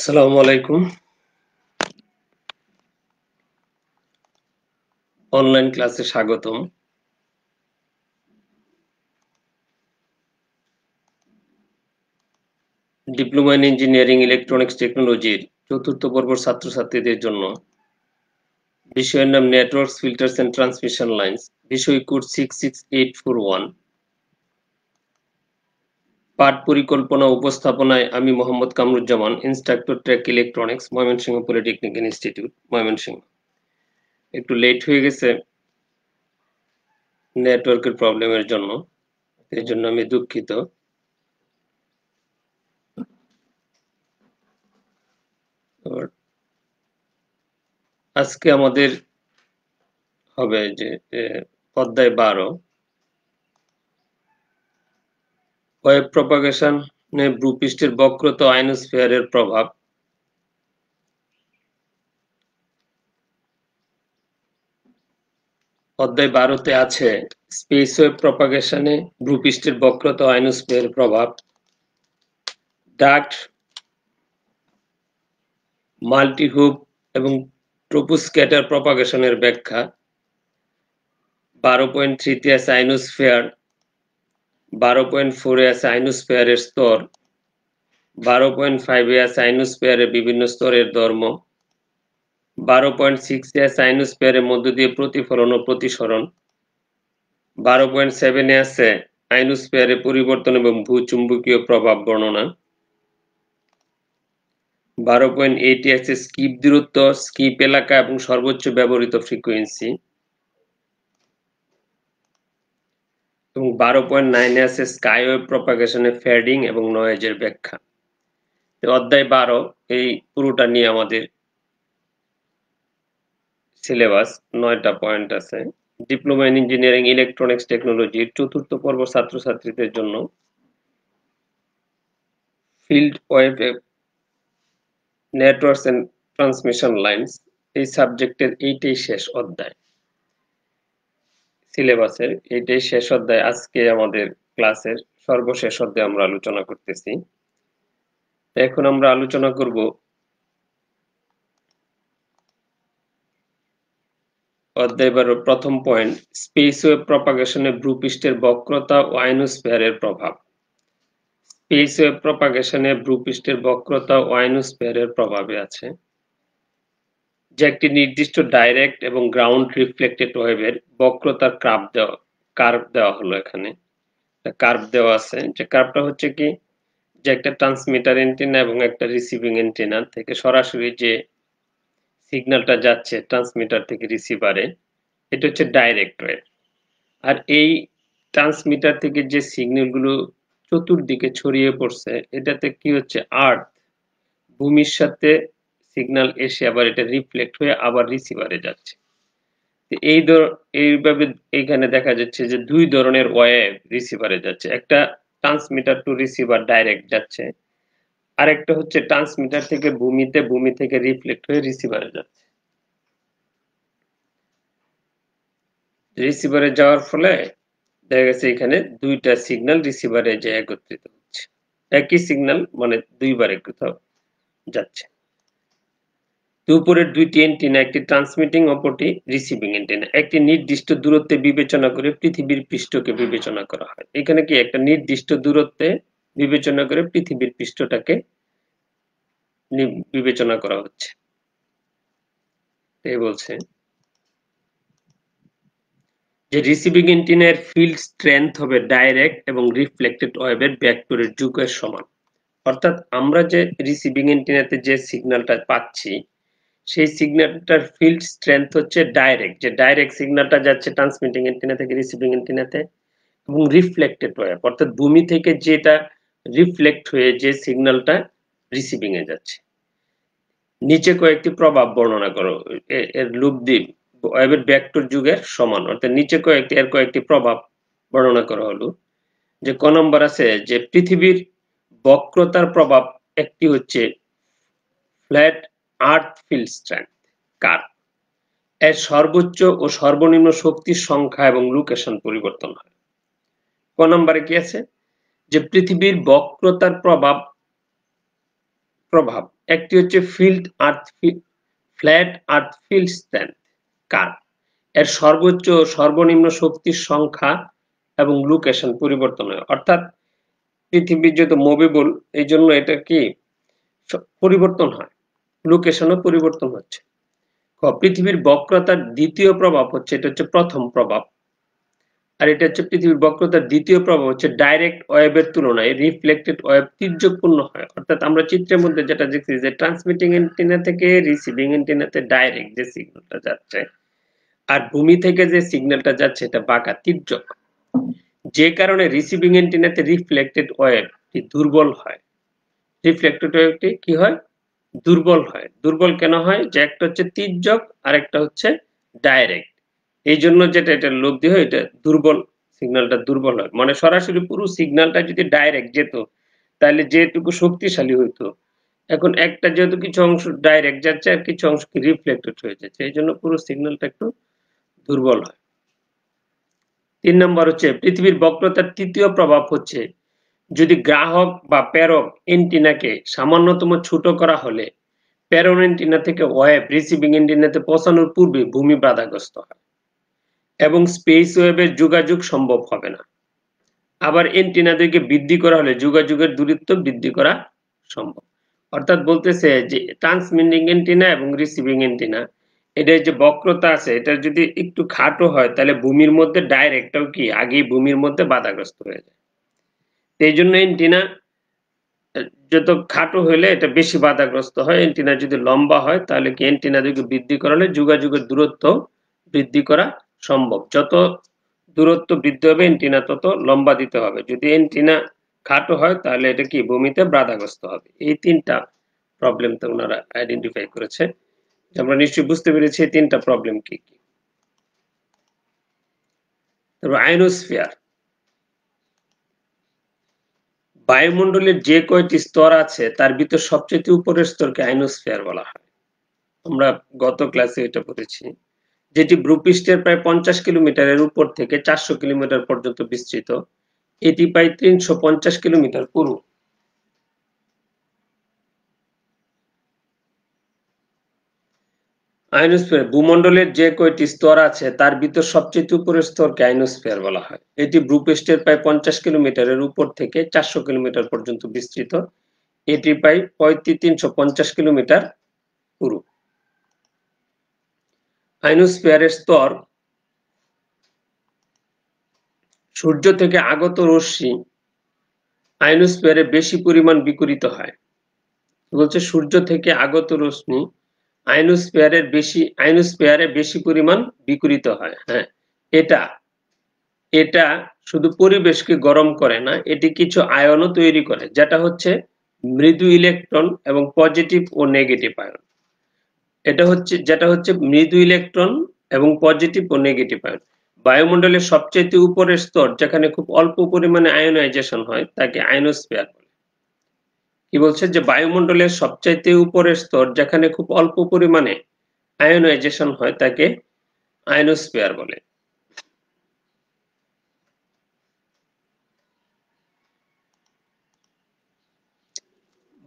আসসালামু আলাইকুম। অনলাইন ক্লাসে স্বাগতম। ডিপ্লোমা ইন ইঞ্জিনিয়ারিং ইলেকট্রনিক্স টেকনোলজির চতুর্থ বর্ষের ছাত্রছাত্রীদের জন্য বিষয়ের নাম networks, filters and transmission lines. বিষয় কোড 66841। পাঠ পরিকল্পনা উপস্থাপনায় আমি Mohammad Kamruzzaman, instructor track electronics, Mymensingh polytechnic institute, Mymensingh. একটু লেট হয়ে গেছে নেটওয়ার্কের প্রবলেমের জন্য, এর জন্য আমি দুঃখিত। আজকে আমাদের হবে যে অধ্যায় 12, ওয়েভ প্রপাগেশনে ভূপৃষ্ঠের বক্রতা ও আয়নোস্ফিয়ারের প্রভাব। অধ্যায় 12তে আছে স্পেস ওয়েভ প্রপাগেশনে ভূপৃষ্ঠের বক্রতা ও আয়নোস্ফিয়ারের প্রভাব, ডাক্ট, মাল্টিহুপ এবং ট্রোপোস্ক্যাটার প্রপাগেশনের ব্যাখ্যা। 12.3 আছে আয়নোস্ফিয়ার, 12.4 আছে আয়নোস্ফিয়ারের স্তর, 12.5 আছে আয়নোস্ফিয়ারের বিভিন্ন স্তরের ধর্ম, 12.6 আছে আয়নোস্ফিয়ারের মধ্য দিয়ে প্রতিফলন ও প্রতিসরণ, 12.7 আছে আয়নোস্ফিয়ারে পরিবর্তন এবং ভূচুম্বকীয় প্রভাব বর্ণনা, 12.8 আছে স্কিপ দূরত্ব, স্কিপ এলাকা এবং সর্বোচ্চ ব্যবহৃত ফ্রিকোয়েন্সি, এবং 12.9 আছে স্কাইওয়েভ প্রপাগেশনে ফেডিং এবং নয়েজের ব্যাখ্যা। অধ্যায় 12 এই পুরোটা নিয়ে আমাদের সিলেবাস 9টা পয়েন্ট আছে। ডিপ্লোমা ইন ইঞ্জিনিয়ারিং ইলেকট্রনিক্স টেকনোলজির চতুর্থ পর্ব ছাত্রছাত্রীদের জন্য field wave networks and transmission lines এই সাবজেক্টের এইটাই শেষ অধ্যায়, সিলেবাসের এইটাই শেষ অধ্যায়। আজকে আমাদের ক্লাসের সর্বশেষ অধ্যায় আমরা আলোচনা করতেছি। এখন আমরা আলোচনা করব অধ্যায় 12 প্রথম পয়েন্ট, স্পেস ওয়েভ প্রপাগেশনে ভূপৃষ্ঠের বক্রতা ও আয়নোস্ফিয়ারের প্রভাব। স্পেস ওয়েভ প্রপাগেশনে ভূপৃষ্ঠের বক্রতা ও আয়নোস্ফিয়ারের প্রভাবে আছে যে একটি নির্দিষ্ট ডাইরেক্ট এবং গ্রাউন্ড রিফ্লেক্টেড ওয়েভের বক্রতার কার্ভ দেওয়া হলো। এখানে কার্ভ দেওয়া আছে, যে কার্ভটা হচ্ছে কি, যে একটা ট্রান্সমিটার এন্টেনা এবং একটা রিসিভিং এন্টেনা থেকে সরাসরি যে সিগন্যালটা যাচ্ছে ট্রান্সমিটার থেকে রিসিভারে, এটা হচ্ছে ডাইরেক্ট ওয়েভ। আর এই ট্রান্সমিটার থেকে যে সিগন্যালগুলো চতুর্দিকে ছড়িয়ে পড়ছে, এটাতে কি হচ্ছে, আর্থ ভূমির সাথে সিগন্যাল এসে আবার এটা রিফ্লেক্ট হয়ে আবার রিসিভারে যাচ্ছে। এইভাবে এখানে দেখা যাচ্ছে যে দুই ধরনের ওয়েভ রিসিভারে যাচ্ছে। একটা ট্রান্সমিটার টু রিসিভার ডাইরেক্ট যাচ্ছে, আরেকটা হচ্ছে ট্রান্সমিটার থেকে ভূমিতে, ভূমি থেকে রিফ্লেক্ট হয়ে রিসিভারে যাচ্ছে। রিসিভারে যাওয়ার ফলে দেখা গেছে এখানে দুইটা সিগন্যাল রিসিভারে যে একত্রিত হচ্ছে, একই সিগন্যাল মানে দুইবারে কোথাও যাচ্ছে। উপরের দুইটি এন্টেনা, একটি ট্রান্সমিটিং অপরটি রিসিভিং এন্টেনা, একটি নির্দিষ্ট দূরত্বে বিবেচনা করে পৃথিবীর পৃষ্ঠকে বিবেচনা করা হয়। এখানে কি একটা নির্দিষ্ট দূরত্বে বিবেচনা করে পৃথিবীর পৃষ্ঠটাকে বিবেচনা করা হচ্ছে। এই বলছে যে রিসিভিং এন্টেনার ফিল্ড স্ট্রেংথ হবে ডাইরেক্ট এবং রিফ্লেক্টেড ওয়েভের ভেক্টরের যোগের সমান। অর্থাৎ আমরা যে রিসিভিং এন্টেনাতে যে সিগন্যালটা পাচ্ছি, সেই সিগন্যালটার ফিল্ড স্ট্রেংথ হচ্ছে ডাইরেক্ট, যে ডাইরেক্ট সিগন্যালটা যাচ্ছে ট্রান্সমিটিং এন্টেনা থেকে রিসিভিং এন্টেনাতে, এবং রিফ্লেক্টেড ওয়েভ অর্থাৎ ভূমি থেকে যেটা রিফ্লেক্ট হয়ে যে সিগন্যালটা রিসিভিং এ যাচ্ছে। নিচে কয়েকটি প্রভাব বর্ণনা করো, এর লুপ দ্বীপ ওয়েভের ভেক্টর যুগের সমান। অর্থাৎ নিচে কয়েকটি প্রভাব বর্ণনা করা হলো। যে ক নম্বর আছে যে পৃথিবীর বক্রতার প্রভাব, একটি হচ্ছে ফ্ল্যাট আর্থ ফিল্ড স্ট্রেংথ কার্ভ, এর সর্বোচ্চ ও সর্বনিম্ন শক্তির সংখ্যা এবং লোকেশন পরিবর্তন হয়। ক নম্বরে কি আছে যে পৃথিবীর বক্রতার প্রভাব প্রভাব, একটি হচ্ছে ফ্ল্যাট আর্থ ফিল্ড স্ট্রেংথ কার্ভ, এর সর্বোচ্চ ও সর্বনিম্ন শক্তির সংখ্যা এবং লোকেশন পরিবর্তন হয়, অর্থাৎ পৃথিবীর যেহেতু মুভেবল এই জন্য এটা কি পরিবর্তন হয়, লোকেশনও পরিবর্তন হচ্ছে। পৃথিবীর বক্রতার দ্বিতীয় প্রভাব হচ্ছে, এটা হচ্ছে প্রথম প্রভাব, আর এটা হচ্ছে পৃথিবীর বক্রতার দ্বিতীয় প্রভাব হচ্ছে ডাইরেক্ট ওয়েভের তুলনায় রিফ্লেক্টেড ওয়েভ তির্যকপূর্ণ হয়। অর্থাৎ আমরা চিত্রের মধ্যে যেটা দেখছি যে ট্রান্সমিটিং অ্যান্টেনা থেকে রিসিভিং অ্যান্টেনাতে ডাইরেক্ট যে সিগন্যালটা যাচ্ছে আর ভূমি থেকে যে সিগন্যালটা যাচ্ছে এটা বাঁকা তির্যক, যে কারণে রিসিভিং অ্যান্টেনাতে রিফ্লেক্টেড ওয়েভটি দুর্বল হয়। রিফ্লেক্টেড ওয়েভটি কি হয়? দুর্বল হয়। দুর্বল কেন হয়? যে একটা হচ্ছে তির্যক আর একটা হচ্ছে ডাইরেক্ট, এই জন্য যেটা এটা লব্ধি হয়, এটা দুর্বল, সিগন্যালটা দুর্বল হয়। মানে সরাসরি পুরো সিগন্যালটা যদি ডাইরেক্ট যেত তাহলে যেটুকু শক্তিশালী হইতো, এখন একটা যেহেতু কিছু অংশ ডাইরেক্ট যাচ্ছে আর কিছু অংশ কি রিফ্লেক্টেড হয়ে যাচ্ছে, এই জন্য পুরো সিগন্যালটা একটু দুর্বল হয়। 3 নম্বর হচ্ছে পৃথিবীর বক্রতার তৃতীয় প্রভাব হচ্ছে যদি গ্রাহক বা প্রেরক এন্টিনাকে সামান্যতম ছোট করা হলে প্রেরণ এন্টিনা থেকে ওয়েভ রিসিভিং এন্টিনাতে পৌঁছানোর পূর্বে ভূমি বাধাগ্রস্ত হয় এবং স্পেস ওয়েভের যোগাযোগ সম্ভব হবে না। আবার এন্টিনা দুইকে বৃদ্ধি করা হলে যোগাযোগের দূরত্ব বৃদ্ধি করা সম্ভব। অর্থাৎ বলতেছে যে ট্রান্সমিটিং এন্টিনা এবং রিসিভিং এন্টিনা এটার যে বক্রতা আছে এটা যদি একটু খাটো হয় তাহলে ভূমির মধ্যে ডাইরেক্টটাও কি আগেই ভূমির মধ্যে বাধাগ্রস্ত হয়ে যায়। এই জন্য এন্টিনা যত খাটো হলে এটা বেশি বাধাগ্রস্ত হয়, এন্টিনা যদি লম্বা হয় তাহলে কি এন্টিনা দুইকে বৃদ্ধি করা হলে যোগাযোগের দূরত্ব বৃদ্ধি করা সম্ভব। যত দূরত্ব বৃদ্ধি হবে এন্টিনা তত লম্বা দিতে হবে, যদি এন্টিনা খাটো হয় তাহলে এটা কি ভূমিতে বাধাগ্রস্ত হবে। এই তিনটা প্রবলেম তো ওনারা আইডেন্টিফাই করেছে, আমরা নিশ্চয়ই বুঝতে পেরেছি এই তিনটা প্রবলেম কি কি। তারপর আয়নোস্ফিয়ার, বায়ুমণ্ডলের যে কয়টি স্তর আছে তার ভিতর সবচেয়ে উপরের স্তরকে আয়নোস্ফিয়ার বলা হয়। আমরা গত ক্লাসে এটা পড়েছি, যেটি ভূপৃষ্ঠের প্রায় 50 কিলোমিটারের উপর থেকে 400 কিলোমিটার পর্যন্ত বিস্তৃত। এটি প্রায় 350 কিলোমিটার পুরু। আয়নোস্ফিয়ার, ভূমণ্ডলের যে কয়টি স্তর আছে তার ভিতর সবচেয়ে উপরের স্তরকে আয়নোস্ফিয়ার বলা হয়। এটি ভূপৃষ্ঠের প্রায় 50 কিলোমিটারের উপর থেকে 400 কিলোমিটার পর্যন্ত বিস্তৃত। এটি প্রায় 350 কিলোমিটার পুরু। আয়নোস্ফিয়ারের স্তর সূর্য থেকে আগত রশ্মি আয়নোস্ফিয়ারে বেশি পরিমাণ বিকিরিত হয়। বলছে সূর্য থেকে আগত রশ্মি আয়নোস্ফিয়ারে বেশি পরিমাণ বিকিরিত হয়। হ্যাঁ, এটা শুধু পরিবেশকে গরম করে না, এটি কিছু আয়নও তৈরি করে, মৃদু ইলেকট্রন এবং পজিটিভ ও নেগেটিভ আয়ন। যেটা হচ্ছে মৃদু ইলেকট্রন এবং পজিটিভ ও নেগেটিভ আয়ন। বায়ুমণ্ডলের সবচেয়ে উপরের স্তর যেখানে খুব অল্প পরিমাণে আয়নাইজেশন হয় তাকে আয়নোস্ফিয়ার বলে। কি বলছে যে বায়ুমণ্ডলের সবচাইতে উপরের স্তর যেখানে খুব অল্প পরিমাণে আয়নাইজেশন হয় তাকে আয়নোস্ফিয়ার বলে।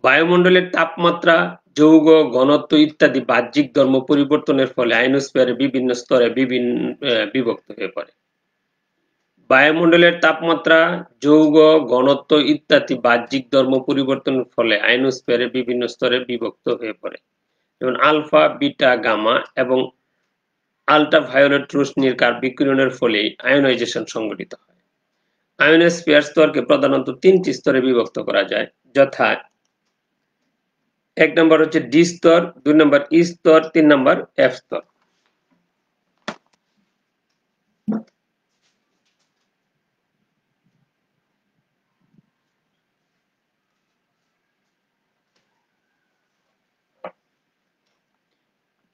বায়ুমণ্ডলের তাপমাত্রা, যৌগ, ঘনত্ব ইত্যাদি বাহ্যিক ধর্ম পরিবর্তনের ফলে আয়নোস্ফিয়ারে বিভিন্ন স্তরে বিভক্ত হয়ে পড়ে। বায়ুমণ্ডলের তাপমাত্রা, যৌগ, ঘনত্ব ইত্যাদি বাহ্যিক ধর্ম পরিবর্তনের ফলে আয়নোস্ফিয়ারে বিভিন্ন স্তরে বিভক্ত হয়ে পড়ে, যেমন আলফা, বিটা, গামা এবং আল্ট্রাভায়োলেট রশ্মির বিকিরণের ফলে আয়নাইজেশন সংঘটিত হয়। আয়নোস্ফিয়ার স্তরকে প্রধানত 3টি স্তরে বিভক্ত করা যায়, যথা 1 নম্বর হচ্ছে ডি স্তর, 2 নম্বর ই স্তর, 3 নম্বর এফ স্তর।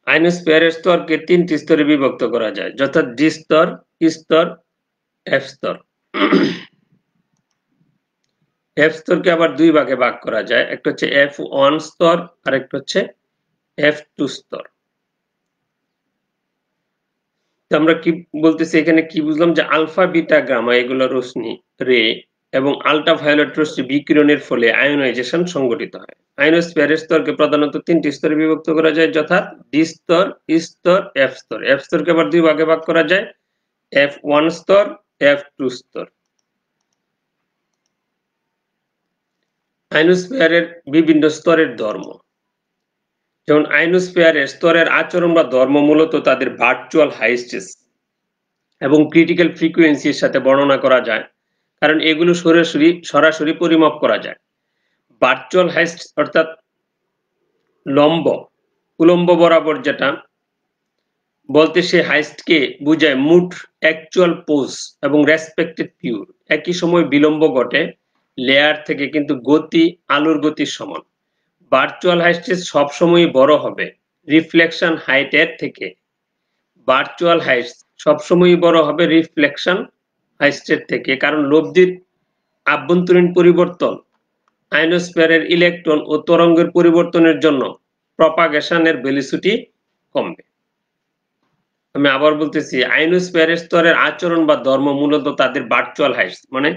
আয়নোস্ফিয়ারের স্তরকে 3টি স্তরে বিভক্ত করা যায়, যথা ডি স্তর, ই স্তর, এফ স্তর। এফ স্তরকে আবার দুই ভাগে ভাগ করা যায়, একটা হচ্ছে F1 স্তর আর একটা হচ্ছে F2 স্তর। আমরা কি বলতেছি এখানে, কি বুঝলাম যে আলফা, বিটা, গামা এগুলো রশ্মি রে এবং আল্ট্রাভায়োলেট রশ্মি বিকিরণের ফলে আয়নাইজেশন সংঘটিত হয়। আয়নোস্ফিয়ারের স্তরকে প্রধানত 3টি স্তরে বিভক্ত করা যায়, যথা ডি স্তর, ই স্তর, এফ স্তর। এফ স্তরকে আবার 2 ভাগে ভাগ করা যায়, F1 স্তর, F2 স্তর। আয়নোস্ফিয়ারের বিভিন্ন স্তরের ধর্ম। যেমন আয়নোস্ফিয়ারের স্তরের আচরণ বা ধর্ম মূলত তাদের ভার্চুয়াল হাইস্টেস এবং ক্রিটিক্যাল ফ্রিকোয়েন্সির সাথে বর্ণনা করা যায়, কারণ এগুলো সরাসরি পরিমাপ করা যায়। ভার্চুয়াল হাইস্ট অর্থাৎ উলম্ব বরাবর যেটা বলতে সে হাইস্টকে বোঝায় মুড অ্যাকচুয়াল পোজ এবং রেসপেক্টেড পিউর। একই সময় বিলম্ব ঘটে লেয়ার থেকে, কিন্তু গতি আলোর গতির সমান। ভার্চুয়াল হাইস্টেস সবসময়ই বড় হবে রিফ্লেকশন হাইটের থেকে। ভার্চুয়াল হাইস্ট সবসময়ই বড় হবে রিফ্লেকশন হাইস্টের থেকে, কারণ লব্ধির আভ্যন্তরীণ পরিবর্তন আয়নোস্ফিয়ারের ইলেকট্রন ও তরঙ্গের পরিবর্তনের জন্য প্রপাগেশনের ভেলোসিটি কমবে। আমি আবার বলতেছি, আয়নোস্ফিয়ারের স্তরের আচরণ বা ধর্ম মূলত তাদের ভার্চুয়াল হাইট, মানে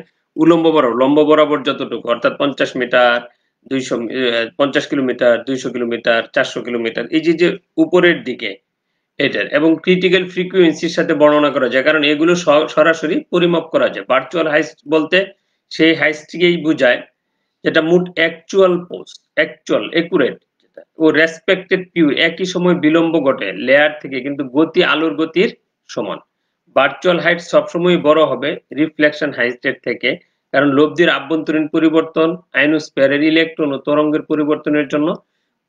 লম্ব বরাবর যতটুকু, অর্থাৎ 50 মিটার, 50 কিলোমিটার, 200 কিলোমিটার, 400 কিলোমিটার, এই যে উপরের দিকে এটার, এবং ক্রিটিক্যাল ফ্রিকোয়েন্সির সাথে বর্ণনা করা যায়, কারণ এগুলো সরাসরি পরিমাপ করা যায়। ভার্চুয়াল হাইট বলতে সেই হাইটকেই বোঝায় যেটা মুড অ্যাকচুয়াল পোস্ট, একুরেট ও রেসপেক্টেড পিউর। একই সময় বিলম্ব ঘটে লেয়ার থেকে, কিন্তু গতি আলোর গতির সমান। ভার্চুয়াল হাইট সবসময় বড় হবে রিফ্লেকশন হাইটের থেকে, কারণ লব্ধির আভ্যন্তরীণ পরিবর্তন আয়নোস্ফিয়ারের ইলেকট্রন ও তরঙ্গের পরিবর্তনের জন্য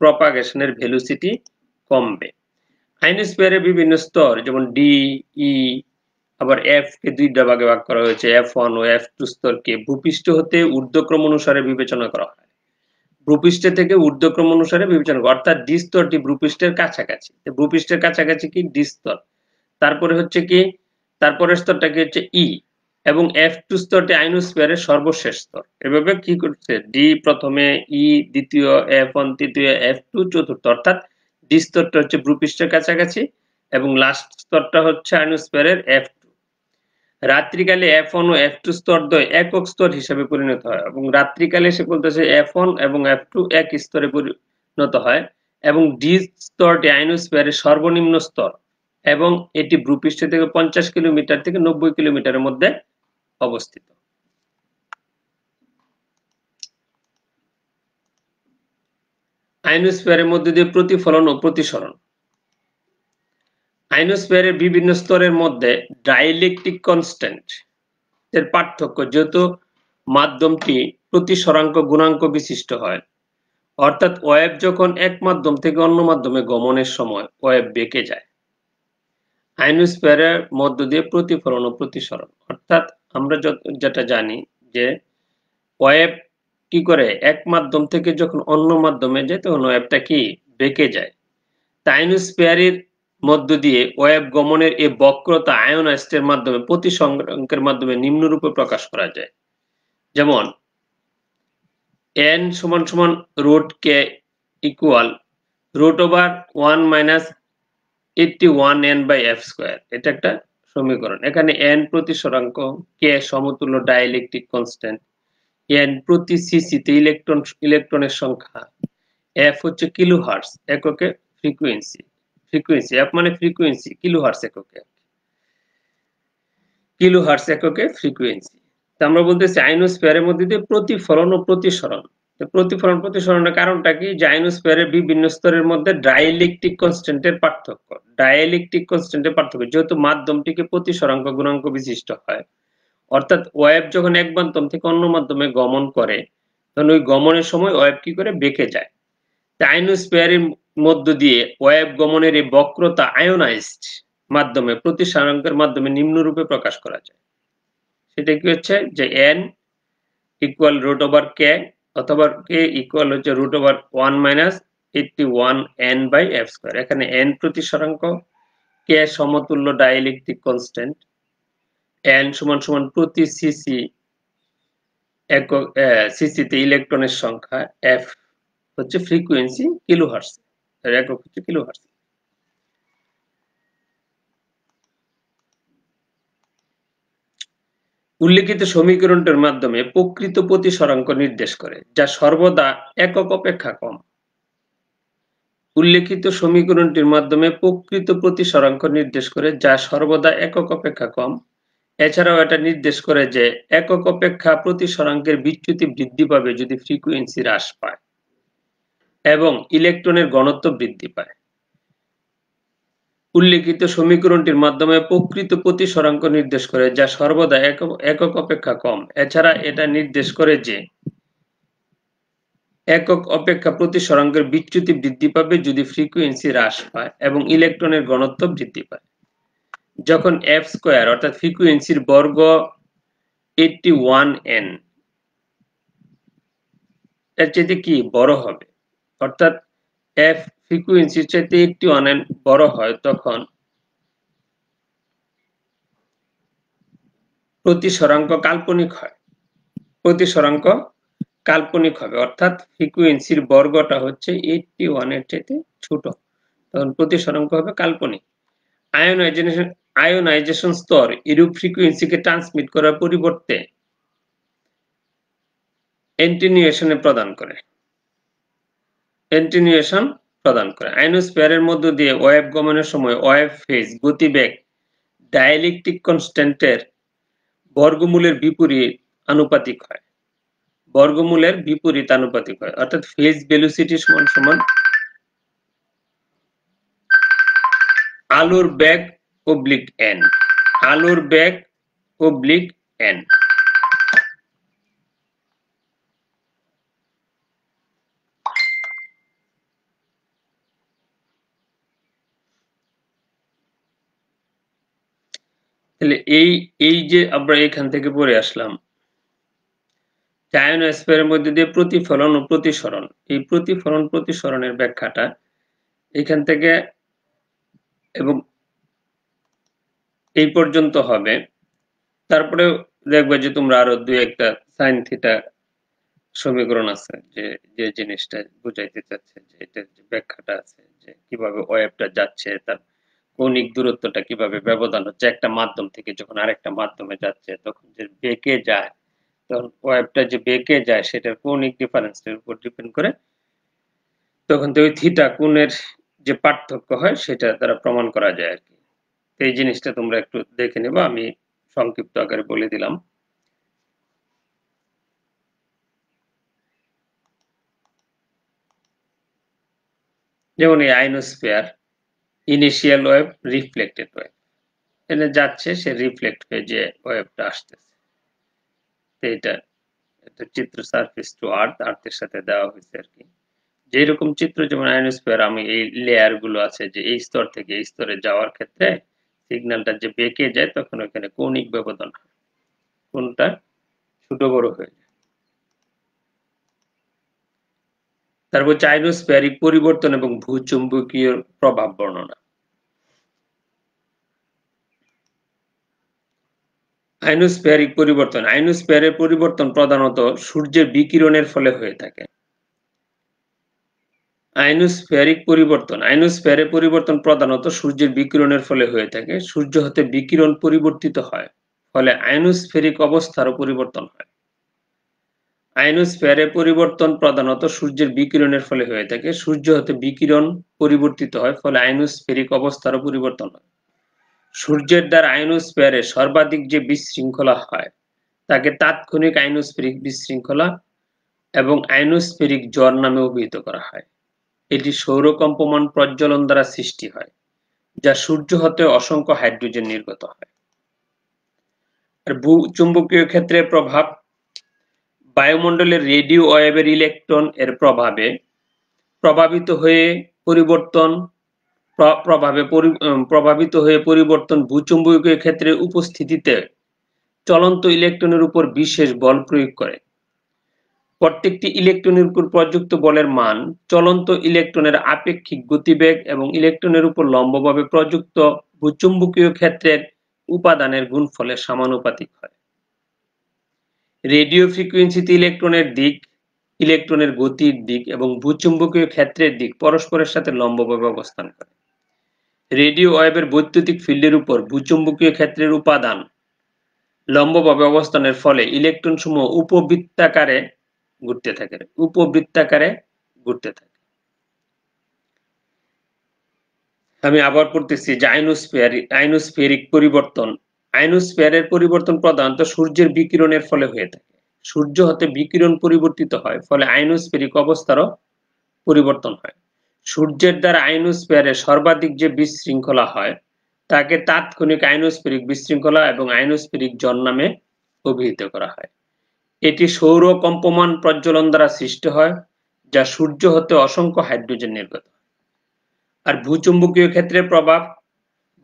প্রপাগেশনের ভেলোসিটি কমবে। আয়নোস্ফিয়ারের বিভিন্ন স্তর, যেমন ডি, ই, আবার এফ কে 2টা ভাগে ভাগ করা হয়েছে। F1 ও F2 স্তরকে ভূপৃষ্ঠ হতে ঊর্ধ্বক্রম অনুসারে বিবেচনা করা হয়। ভূপৃষ্ঠ থেকে ঊর্ধ্বক্রম অনুসারে বিবেচনা করা, অর্থাৎ ডি স্তরটি ভূপৃষ্ঠের কাছাকাছি। ভূপৃষ্ঠের কাছাকাছি কি ডি স্তর। তারপরে হচ্ছে কি, তারপরের স্তরটা কি হচ্ছে ই, এবং F2 স্তরটি আয়নোস্ফিয়ারের সর্বশেষ স্তর। এভাবে কি করছে, ডি প্রথমে, ই দ্বিতীয়, F1 তৃতীয়, F2 চতুর্থ, অর্থাৎ ডি স্তরটা হচ্ছে ভূপৃষ্ঠের কাছাকাছি এবং লাস্ট স্তরটা হচ্ছে আয়নোস্ফিয়ারের F2। রাত্রিকালে F1 ও F2 স্তরদ্বয় একক স্তর হিসেবে পরিণত হয়, এবং রাত্রিকালে সে বলতেছে F1 এবং F2 এক স্তরে পরিণত হয়, এবং ডি স্তরটি আয়নোস্ফিয়ারের সর্বনিম্ন স্তর, এবং এটি ভূপৃষ্ঠ থেকে 50 কিলোমিটার থেকে 90 কিলোমিটারের মধ্যে অবস্থিত। আয়নোস্ফিয়ারের মধ্যে দিয়ে প্রতিফলন ও প্রতিসরণ। আয়নোস্ফিয়ারের বিভিন্ন স্তরের মধ্যে ডাইইলেকট্রিক কনস্ট্যান্ট এর পার্থক্য, যেহেতু মাধ্যমটি প্রতিসরাঙ্ক গুণাঙ্ক বিশিষ্ট হয়, অর্থাৎ ওয়েভ যখন এক মাধ্যম থেকে অন্য মাধ্যমে গমনের সময় ওয়েভ বেঁকে যায়। আয়নোস্ফিয়ারের মধ্য দিয়ে প্রতিফলন ও প্রতিসরণ, অর্থাৎ আমরা যেটা জানি যে ওয়েভ কি করে, এক মাধ্যম থেকে যখন অন্য মাধ্যমে যায় তখন ওয়েভটা কি বেঁকে যায়। আয়নোস্ফিয়ারের মধ্য দিয়ে ওয়েভ গমনের এই বক্রতা আয়নাইজের মাধ্যমে প্রতিসরাঙ্কের মাধ্যমে নিম্নরূপে প্রকাশ করা যায়। যেমন n সমান সমান root K equal √1 minus 81n by F square. এটা একটা সমীকরণ। এখানে n প্রতিসরাঙ্ক, k সমতুল্য ডাইইলেকট্রিক কনস্ট্যান্ট, n প্রতি সিসিতে ইলেকট্রনের সংখ্যা, f হচ্ছে কিলোহার্টজ এককে ফ্রিকোয়েন্সি, f মানে ফ্রিকোয়েন্সি, কিলোহার্টজ এককে ফ্রিকোয়েন্সি। আমরা বলতেছি আয়নোস্ফিয়ারের মধ্যে দিয়ে প্রতিফলন ও প্রতিসরণ। প্রতিফলন প্রতিসরণের কারণটা কি, যে আয়নোস্ফিয়ারের বিভিন্ন স্তরের মধ্যে ডাইইলেকট্রিক কনস্ট্যান্টের পার্থক্য। যেহেতু মাধ্যমটিকে প্রতিসরাঙ্ক গুণাঙ্ক বিশিষ্ট হয়, অর্থাৎ ওয়েভ যখন এক মাধ্যম থেকে অন্য মাধ্যমে গমন করে তখন ওই গমনের সময় ওয়েভ কি করে বেঁকে যায়। আয়নোস্ফিয়ারের মধ্য দিয়ে ওয়েভ গমনের এই বক্রতা আয়োনাইজড মাধ্যমে প্রতিসরাঙ্কের মাধ্যমে নিম্নরূপে প্রকাশ করা যায়। সেটা কি হচ্ছে, যে n ইকুয়াল √k, অথবা k ইকুয়াল হচ্ছে √1 minus 81n by F square. এখানে n প্রতিসরাঙ্ক, k সমতুল্য ডাইইলেকট্রিক কনস্ট্যান্ট, n সমান সমান প্রতি সিসিতে ইলেকট্রনের সংখ্যা, f হচ্ছে ফ্রিকোয়েন্সি, কিলোহার্টজ এর একক হচ্ছে কিলোহার্টজ। উল্লেখিত সমীকরণটির মাধ্যমে প্রকৃত প্রতিসরাঙ্ক নির্দেশ করে, যা সর্বদা একক অপেক্ষা কম। উল্লেখিত সমীকরণটির মাধ্যমে প্রকৃত প্রতিসরাঙ্ক নির্দেশ করে, যা সর্বদা একক অপেক্ষা কম। এছাড়াও এটা নির্দেশ করে যে একক অপেক্ষা প্রতিসরাঙ্কের বিচ্যুতি বৃদ্ধি পাবে যদি ফ্রিকোয়েন্সি হ্রাস পায় এবং ইলেকট্রনের ঘনত্ব বৃদ্ধি পায়। উল্লেখিত সমীকরণটির মাধ্যমে প্রকৃত প্রতিসরাঙ্ক নির্দেশ করে, যা সর্বদা একক অপেক্ষা কম। এছাড়া এটা নির্দেশ করে যে একক অপেক্ষা প্রতিসরাঙ্কের বিচ্যুতি বৃদ্ধি পাবে যদি ফ্রিকোয়েন্সি হ্রাস পায় এবং ইলেকট্রনের ঘনত্ব বৃদ্ধি পায়। যখন এফ স্কয়ার অর্থাৎ ফ্রিকোয়েন্সির বর্গ 81n এর চাইতে কি বড় হবে, অর্থাৎ এফ ফ্রিকোয়েন্সির চাইতে 81n বড় হয়, তখন প্রতিসরাঙ্ক কাল্পনিক হয়। প্রতিসরাঙ্ক কাল্পনিক হবে, অর্থাৎ ফ্রিকোয়েন্সির বর্গটা হচ্ছে 81 এর চাইতে ছোট, তখন প্রতিসরাঙ্ক হবে কাল্পনিক। আয়োনাইজেশন স্তর এরূপ ফ্রিকোয়েন্সিকে ট্রান্সমিট করার পরিবর্তে অ্যাটেনুয়েশন প্রদান করে। আয়নোস্ফিয়ারের মধ্য দিয়ে ওয়েভ গমনের সময় ওয়েভ ফেজ গতিবেগ ডাইলেকট্রিক কনস্ট্যান্টের বর্গমূলের বিপরীত আনুপাতিক হয়। অর্থাৎ ফেজ ভেলোসিটি সমান আলোর বেগ অবলিক n। তাহলে এই যে আমরা এখান থেকে পড়ে আসলাম, আয়নোস্ফিয়ারের মধ্যে দিয়ে প্রতিফলন ও প্রতিসরণ, এই প্রতিফলন প্রতিসরণের ব্যাখ্যাটা এখান থেকে এবং এই পর্যন্ত হবে। তারপরে দেখবে যে তোমরা আরো দুই একটা সাইন থিটা সমীকরণ আছে যে জিনিসটা বুঝাইতে চাচ্ছে, যে এটা যে ব্যাখ্যাটা আছে যে কিভাবে ওয়েভটা যাচ্ছে, তার কৌণিক দূরত্বটা কিভাবে ব্যবধান হচ্ছে একটা মাধ্যম থেকে যখন আরেকটা মাধ্যমে যাচ্ছে, তখন যে বেঁকে যায়, তখন ওয়েভটা যে বেঁকে যায় সেটার কৌণিক ডিফারেন্সের উপর ডিপেন্ড করে, তখন তো ওই থিটা কোণের যে পার্থক্য হয় সেটা দ্বারা প্রমাণ করা যায় আর কি। এই জিনিসটা তোমরা একটু দেখে নেবা, আমি সংক্ষিপ্ত আকারে বলে দিলাম। যেমন এই ionosphere, initial wave, reflected wave, এনে যাচ্ছে, সে রিফ্লেক্ট হয়ে যে ওয়েভটা আসতেছে। এটা চিত্র সারফেস টু আর্থের সাথে দেওয়া হয়েছে আর কি। যেরকম চিত্র, যেমন আয়নোস্ফিয়ার, আমি এই লেয়ার গুলো আছে যে এই স্তর থেকে এই স্তরে যাওয়ার ক্ষেত্রে সিগন্যালটা যে বেঁকে যায়, তখন ওখানে কৌণিক ব্যবধান হয়, কোনটা ছোট বড় হয়ে যায়। তারপর আয়নোস্ফিয়ারিক পরিবর্তন এবং ভূচুম্বকীয় প্রভাব বর্ণনা। আয়নোস্ফিয়ারের পরিবর্তন প্রধানত সূর্যের বিকিরণের ফলে হয়ে থাকে। আয়নোস্ফিয়ারের পরিবর্তন প্রধানত সূর্যের বিকিরণের ফলে হয়ে থাকে। সূর্য হতে বিকিরণ পরিবর্তিত হয়, ফলে আয়নোস্ফেরিক অবস্থারও পরিবর্তন হয়। আয়নোস্ফিয়ারের পরিবর্তন প্রধানত সূর্যের বিকিরণের ফলে হয়ে থাকে। সূর্য হতে বিকিরণ পরিবর্তিত হয়, ফলে আয়নোস্ফেরিক অবস্থারও পরিবর্তন হয়। সূর্যের দ্বারা আয়নোস্ফিয়ারে সর্বাধিক যে বিশৃঙ্খলা হয় তাকে তাৎক্ষণিক আয়নোস্ফেরিক বিশৃঙ্খলা এবং আয়নোস্ফেরিক জ্বর নামে অভিহিত করা হয়। এটি সৌর কম্পমান প্রজ্বলন দ্বারা সৃষ্টি হয়, যা সূর্য হতে অসংখ্য হাইড্রোজেন নির্গত হয়। আর ভূচুম্বকীয় ক্ষেত্রের প্রভাব, বায়ুমণ্ডলের রেডিও ওয়েভের ইলেকট্রন এর প্রভাবিত হয়ে পরিবর্তন ভূচুম্বকীয় ক্ষেত্রের উপস্থিতিতে চলন্ত ইলেকট্রনের উপর বিশেষ বল প্রয়োগ করে। প্রত্যেকটি ইলেকট্রনের উপর প্রযুক্ত বলের মান চলন্ত ইলেকট্রনের আপেক্ষিক গতিবেগ এবং ইলেকট্রনের উপর লম্বভাবে প্রযুক্ত ভূচুম্বকীয় ক্ষেত্রের উপাদানের গুণফলের সমানুপাতিক হয়। রেডিও ফ্রিকোয়েন্সিতে ইলেকট্রনের দিক, ইলেকট্রনের গতির দিক এবং ভূচুম্বকীয় ক্ষেত্রের দিক পরস্পরের সাথে লম্বভাবে অবস্থান করে। রেডিও ওয়েভের বৈদ্যুতিক ফিল্ডের উপর ভূচুম্বকীয় ক্ষেত্রের উপাদান লম্বভাবে অবস্থানের ফলে ইলেকট্রন সমূহ উপবৃত্তাকারে ঘুরতে থাকে। আমি আবার পড়তেছি যে আইনোস্ফিয়ারিক পরিবর্তন। আইনোস্ফিয়ারের পরিবর্তন প্রধানত সূর্যের বিকিরণের ফলে হয়ে থাকে। সূর্য হতে বিকিরণ পরিবর্তিত হয়, ফলে আইনোস্ফিয়ারিক অবস্থারও পরিবর্তন হয়। সূর্যের দ্বারা আইনোস্ফিয়ারের সর্বাধিক যে বিশৃঙ্খলা হয় তাকে তাৎক্ষণিক আইনোস্ফিয়ারিক বিশৃঙ্খলা এবং আইনোস্ফিয়ারিক জ্বর নামে অভিহিত করা হয়। এটি সৌর কম্পমান প্রজ্বলন দ্বারা সৃষ্টি হয়, যা সূর্য হতে অসংখ্য হাইড্রোজেন নির্গত হয়। আর ভূচুম্বকীয় ক্ষেত্রের প্রভাব,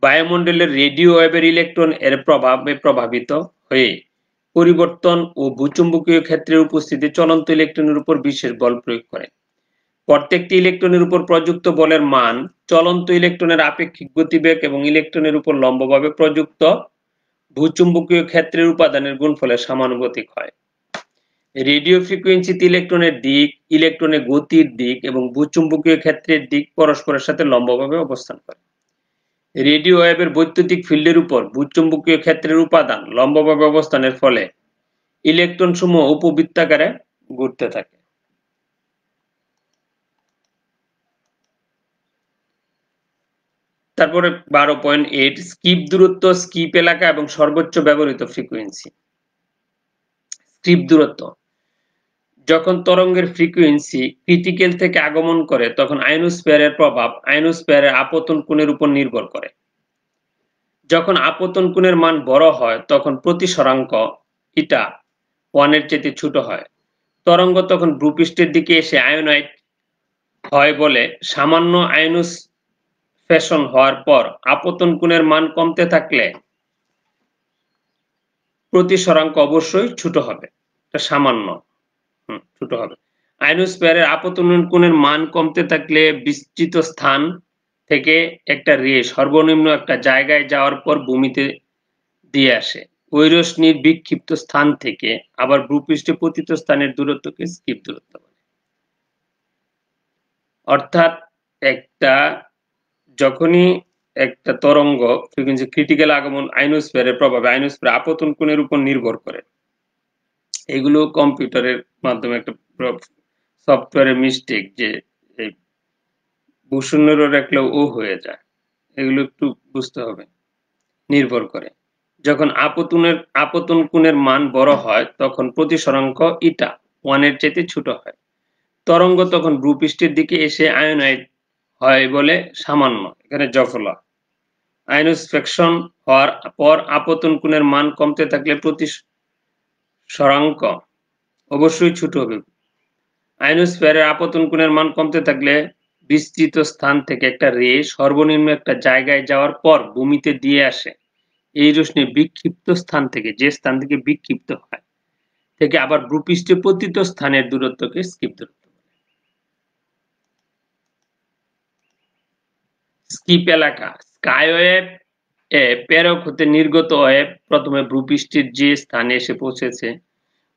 বায়ুমণ্ডলের রেডিও ওয়েভের ইলেকট্রন এর প্রভাবে প্রভাবিত হয়ে পরিবর্তন ও ভূচুম্বকীয় ক্ষেত্রের উপস্থিতি চলন্ত ইলেকট্রনের উপর বিশেষ বল প্রয়োগ করে। প্রত্যেকটি ইলেকট্রনের উপর প্রযুক্ত বলের মান চলন্ত ইলেকট্রনের আপেক্ষিক গতিবেগ এবং ইলেকট্রনের উপর লম্বভাবে প্রযুক্ত ভূচুম্বকীয় ক্ষেত্রের উপাদানের গুণফলের সমানুপাতিক হয়। রেডিও ফ্রিকোয়েন্সিতে ইলেকট্রনের দিক, ইলেকট্রনের গতির দিক এবং ভূচুম্বকীয় ক্ষেত্রের দিক পরস্পরের সাথে লম্বভাবে অবস্থান করে। রেডিও ওয়েভের বৈদ্যুতিক ফিল্ডের উপর ভূচুম্বকীয় ক্ষেত্রের উপাদান লম্বভাবে অবস্থানের ফলে ইলেকট্রন সমূহ উপবৃত্তাকারে ঘুরতে থাকে। তারপরে 12.8 স্কিপ দূরত্ব, স্কিপ এলাকা এবং সর্বোচ্চ ব্যবহৃত ফ্রিকোয়েন্সি। স্কিপ দূরত্ব, যখন তরঙ্গের ফ্রিকোয়েন্সি ক্রিটিক্যাল থেকে আগমন করে তখন আয়নোস্ফিয়ারের প্রভাব আয়নোস্ফিয়ারের আপতন কোণের উপর নির্ভর করে। যখন আপতন কোণের মান বড় হয় তখন প্রতিসরাঙ্ক ইটা 1 এর চেয়ে ছোট হয়। তরঙ্গ তখন ভূপৃষ্ঠের দিকে এসে আয়োনাইট হয় বলে সামান্য আয়নোস্ফেশন হওয়ার পর আপতন কোণের মান কমতে থাকলে প্রতিসরাঙ্ক অবশ্যই ছোট হবে। এটা সামান্য ছোট হবে। আয়নোস্ফিয়ারের আপতন কোণের মান কমতে থাকলে বিস্তৃত স্থান থেকে একটা রে সর্বনিম্ন একটা জায়গায় যাওয়ার পর ভূমিতে দিয়ে আসে। ওই রশ্মির বিক্ষিপ্ত স্থান থেকে আবার ভূপৃষ্ঠে পতিত স্থানের দূরত্বকে স্কিপ দূরত্ব বলে। অর্থাৎ যখনই একটা তরঙ্গ ফ্রিকোয়েন্সি ক্রিটিক্যাল আগমন আয়নোস্ফিয়ারের প্রভাবে আয়নোস্ফিয়ার আপতন কোণের উপর নির্ভর করে। এগুলো কম্পিউটারের মাধ্যমে একটা সফটওয়্যারের মিস্টেক যে এই ভূশূন্যের রাখলেও ও হয়ে যায়, এগুলো একটু বুঝতে হবে। নির্ভর করে যখন আপতন কোণের মান বড় হয় তখন প্রতিসরাঙ্ক ইটা 1 এর চেয়ে ছোট হয়। তরঙ্গ তখন ভূপৃষ্ঠের দিকে এসে আয়োনাইট হয় বলে সামান্য, এখানে জফলা। আয়নোস্ফেশন হওয়ার পর আপতন কোণের মান কমতে থাকলে প্রতিসরাঙ্ক অবশ্যই ছোট হবে। আয়নোস্ফিয়ারের আপতন কোণের মান কমতে থাকলে বিস্তৃত স্থান থেকে একটা রে সর্বনিম্ন একটা জায়গায় যাওয়ার পর ভূমিতে দিয়ে আসে। এই রশ্মি বিক্ষিপ্ত স্থান থেকে, যে স্থান থেকে বিক্ষিপ্ত হয়, থেকে আবার ভূপৃষ্ঠে পতিত স্থানের দূরত্বকে স্কিপ দূরত্ব বলে। স্কিপ এলাকা, স্কাইওয়েভ প্রেরক হতে নির্গত ওয়েভ প্রথমে ভূপৃষ্ঠের যে স্থানে এসে পৌঁছেছে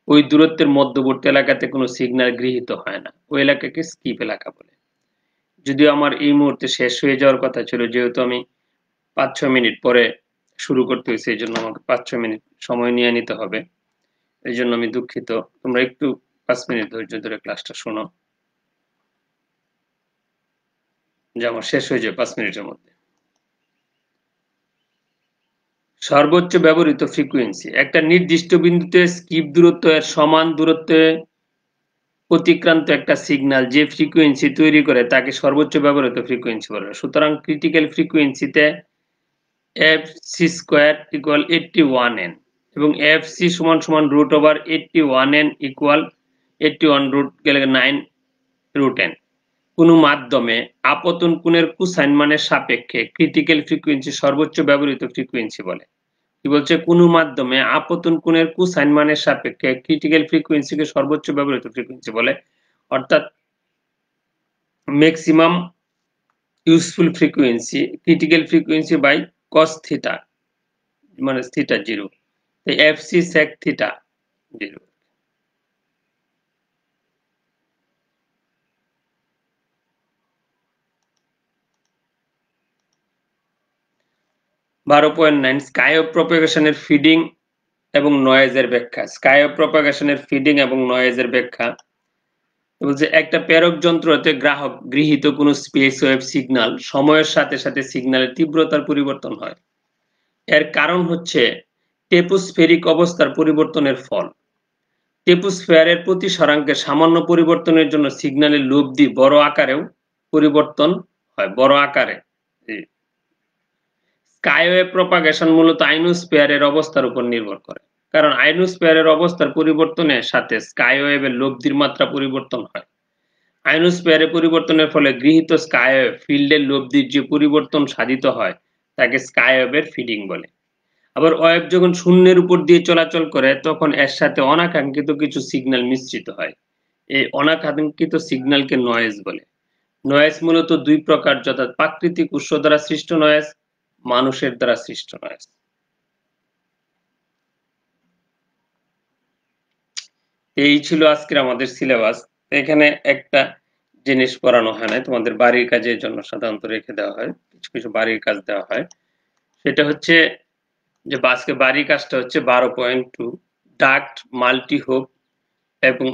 ওই দূরত্বের মধ্যবর্তী এলাকাতে কোনো সিগন্যাল গৃহীত হয় না, ওই এলাকাকে স্কিপ এলাকা বলে। যদিও আমার এই মুহূর্তে শেষ হয়ে যাওয়ার কথা ছিল, যেহেতু আমি 5-6 মিনিট পরে শুরু করতে হয়েছে, এই জন্য আমাকে 5-6 মিনিট সময় নিয়ে নিতে হবে। এই জন্য আমি দুঃখিত। তোমরা একটু 5 মিনিট ধৈর্য ধরে ক্লাসটা শোনো, যে আমার শেষ হয়ে যায় 5 মিনিটের মধ্যে। সর্বোচ্চ ব্যবহৃত ফ্রিকোয়েন্সি, একটা নির্দিষ্ট বিন্দুতে স্কিপ দূরত্ব এর সমান দূরত্বে অতিক্রান্ত একটা সিগন্যাল যে ফ্রিকোয়েন্সি তৈরি করে তাকে সর্বোচ্চ ব্যবহৃত ফ্রিকোয়েন্সি বলে। সুতরাং ক্রিটিক্যাল ফ্রিকোয়েন্সিতে fc² = 81n এবং fc = √81n = 81√9√n। কোনো মাধ্যমে আপতন কোণের কোসাইন মানের সাপেক্ষে ক্রিটিক্যাল ফ্রিকোয়েন্সি সর্বোচ্চ ব্যবহৃত ফ্রিকোয়েন্সি বলে। কি বলছে? কোনো মাধ্যমে আপতন কোণের কোসাইন মানের সাপেক্ষে ক্রিটিক্যাল ফ্রিকোয়েন্সিকে সর্বোচ্চ ব্যবহৃত ফ্রিকোয়েন্সি বলে। অর্থাৎ maximum useful frequency critical frequency by cos theta, মানে থিটা 0, তাই fc sec থিটা 0। 12.9 স্কাই প্রপাগেশনের ফিডিং এবং নয়েজের ব্যাখ্যা। স্কাইওয়েভ প্রপাগেশনের ফিডিং এবং নয়েজের ব্যাখ্যা বলছে একটা প্রেরক যন্ত্রতে গ্রাহক গৃহীত কোনো স্পেস ওয়েভ সিগন্যাল সময়ের সাথে সাথে সিগন্যালের তীব্রতার পরিবর্তন হয়। এর কারণ হচ্ছে টেপোস্ফেরিক অবস্থার পরিবর্তনের ফল। টেপোস্ফিয়ারের প্রতিসরাঙ্কের সামান্য পরিবর্তনের জন্য সিগন্যালের লব্ধি বড় আকারেও পরিবর্তন হয়, বড় আকারে। স্কাইওয়েভ প্রপাগেশন মূলত আইনোস্ফিয়ারের অবস্থার উপর নির্ভর করে, কারণ আইনোস্ফিয়ারের অবস্থার পরিবর্তনের সাথে স্কাইওয়েভের লব্ধির মাত্রা পরিবর্তন হয়। আইনোস্ফিয়ারে পরিবর্তনের ফলে গৃহীত স্কাইওয়েভ ফিল্ডের লব্ধির যে পরিবর্তন সাধিত হয় তাকে স্কাইওয়েভের ফিডিং বলে। আবার ওয়েভ যখন শূন্যের উপর দিয়ে চলাচল করে তখন এর সাথে অনাকাঙ্ক্ষিত কিছু সিগন্যাল মিশ্রিত হয়। এই অনাকাঙ্ক্ষিত সিগন্যালকে নয়েজ বলে। নয়েজ মূলত দুই প্রকার, যথা প্রাকৃতিক উৎস দ্বারা সৃষ্ট নয়েজ, মানুষের দ্বারা সৃষ্ট নয়েজ। এই ছিল আজকের আমাদের সিলেবাস। এখানে একটা জিনিস পড়ানো হয় না, তোমাদের বাড়ির কাজের জন্য সাধারণত রেখে দেওয়া হয়, কিছু কিছু বাড়ির কাজ দেওয়া হয়। সেটা হচ্ছে যে আজকে বাড়ির কাজটা হচ্ছে 12.2 ডাক্ট মাল্টি হুক এবং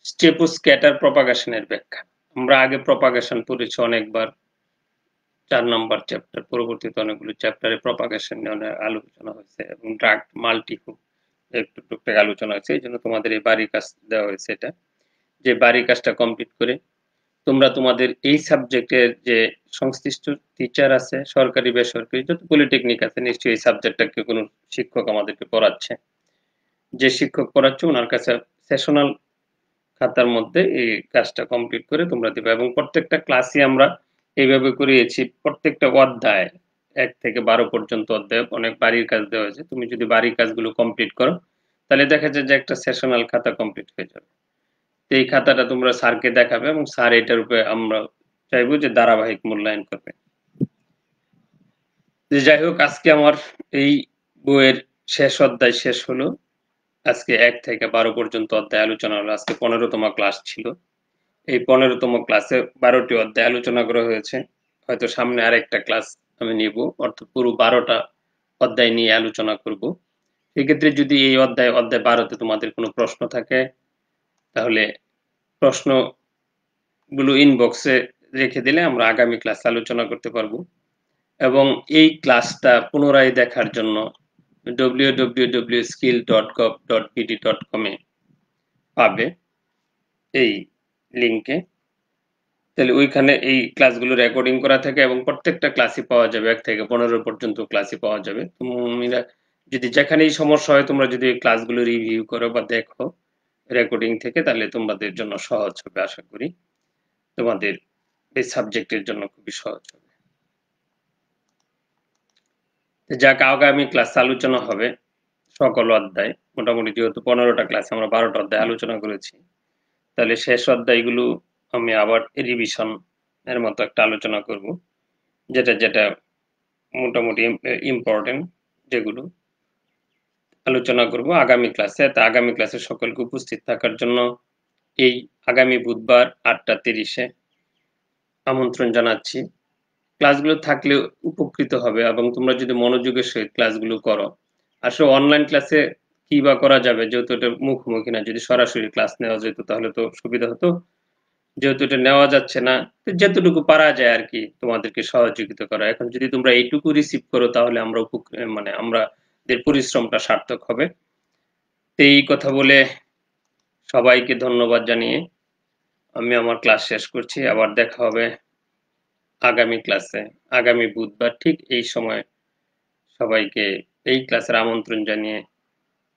স্টেপোস্ক্যাটার প্রপাগেশনের ব্যাখ্যা। আমরা আগে প্রপাগেশন পড়েছি অনেকবার, 4 নম্বর চ্যাপ্টার, পরবর্তীতে অনেকগুলো চ্যাপ্টারে প্রপাগেশন নিয়ে অনেক আলোচনা হয়েছে এবং ডাক্ট মাল্টি হুক একটু টুকটাক আলোচনা হয়েছে। এই জন্য তোমাদের এই বাড়ির কাজ দেওয়া হয়েছে, এটা যে বাড়ির কাজটা কমপ্লিট করে তোমরা তোমাদের এই সাবজেক্টের যে সংশ্লিষ্ট টিচার আছে, সরকারি বেসরকারি যত পলিটেকনিক আছে, নিশ্চয়ই এই সাবজেক্টটাকে কোনো শিক্ষক আমাদেরকে পড়াচ্ছে। যে শিক্ষক পড়াচ্ছে ওনার কাছে সেশনাল খাতার মধ্যে এই কাজটা কমপ্লিট করে তোমরা দিবে। এবং প্রত্যেকটা ক্লাসে আমরা এইভাবে করিয়েছি, প্রত্যেকটা অধ্যায় 1 থেকে 12 পর্যন্ত অধ্যায় অনেক বাড়ির কাজ দেওয়া হয়েছে। তুমি যদি বাড়ির কাজগুলো কমপ্লিট করো তাহলে দেখা যায় যে একটা সেশনাল খাতা কমপ্লিট হয়ে যাবে। এই খাতাটা তোমরা স্যারকে দেখাবে এবং স্যার এটার উপরে আমরা চাইবো যে ধারাবাহিক মূল্যায়ন করবে। যাই হোক, আজকে আমার এই বইয়ের শেষ অধ্যায় শেষ হলো। আজকে 1 থেকে 12 পর্যন্ত অধ্যায় আলোচনা হলো। আজকে 15তম ক্লাস ছিল। এই 15তম ক্লাসে 12টি অধ্যায় আলোচনা করা হয়েছে। হয়তো সামনে আরেকটা ক্লাস আমি নিব, অর্থাৎ পুরো 12টা অধ্যায় নিয়ে আলোচনা করব। সেক্ষেত্রে যদি এই অধ্যায় 12তে তোমাদের কোনো প্রশ্ন থাকে তাহলে প্রশ্নগুলো ইনবক্সে রেখে দিলে আমরা আগামী ক্লাসে আলোচনা করতে পারবো। এবং এই ক্লাসটা পুনরায় দেখার জন্য www.skill.gov.bd.com এ পাবে এই লিংকে। তাহলে ওইখানে এই ক্লাসগুলো রেকর্ডিং করা থাকে এবং প্রত্যেকটা ক্লাসই পাওয়া যাবে, 1 থেকে 15 পর্যন্ত ক্লাসই পাওয়া যাবে। তোমরা যদি যেখানেই সমস্যা হয় তোমরা যদি এই ক্লাসগুলো রিভিউ করো বা দেখো রেকর্ডিং থেকে, তাহলে তোমাদের জন্য সহজ হবে। আশা করি তোমাদের এই সাবজেক্টের জন্য খুবই সহজ হবে। যাক, আগামী ক্লাসে আলোচনা হবে সকল অধ্যায়। মোটামুটি যেহেতু 15টা ক্লাসে আমরা 12টা অধ্যায় আলোচনা করেছি, তাহলে শেষ অধ্যায়গুলো আমি আবার রিভিশন এর মতো একটা আলোচনা করব, যেটা যেটা মোটামুটি ইম্পর্টেন্ট, যেগুলো আলোচনা করব আগামী ক্লাসে। তা আগামী ক্লাসে সকলকে উপস্থিত থাকার জন্য এই আগামী বুধবার 8টা 30-এ আমন্ত্রণ জানাচ্ছি। ক্লাসগুলো থাকলে উপকৃত হবে এবং তোমরা যদি মনোযোগের সহিত ক্লাসগুলো করো। আসলে অনলাইন ক্লাসে কি বা করা যাবে, যেহেতু এটা মুখোমুখি না, যদি সরাসরি ক্লাস নেওয়া যেত তাহলে তো সুবিধা হতো। যেহেতু এটা নেওয়া যাচ্ছে না, যতটুকু পারা যায় আর কি তোমাদেরকে সহযোগিতা করা। এখন যদি তোমরা এইটুকু রিসিভ করো তাহলে আমরা মানে আমাদের পরিশ্রমটা সার্থক হবে। তো এই কথা বলে সবাইকে ধন্যবাদ জানিয়ে আমি আমার ক্লাস শেষ করছি। আবার দেখা হবে আগামী ক্লাসে, আগামী বুধবার ঠিক এই সময়। সবাইকে এই ক্লাসের আমন্ত্রণ জানিয়ে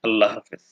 আল্লাহ হাফেজ।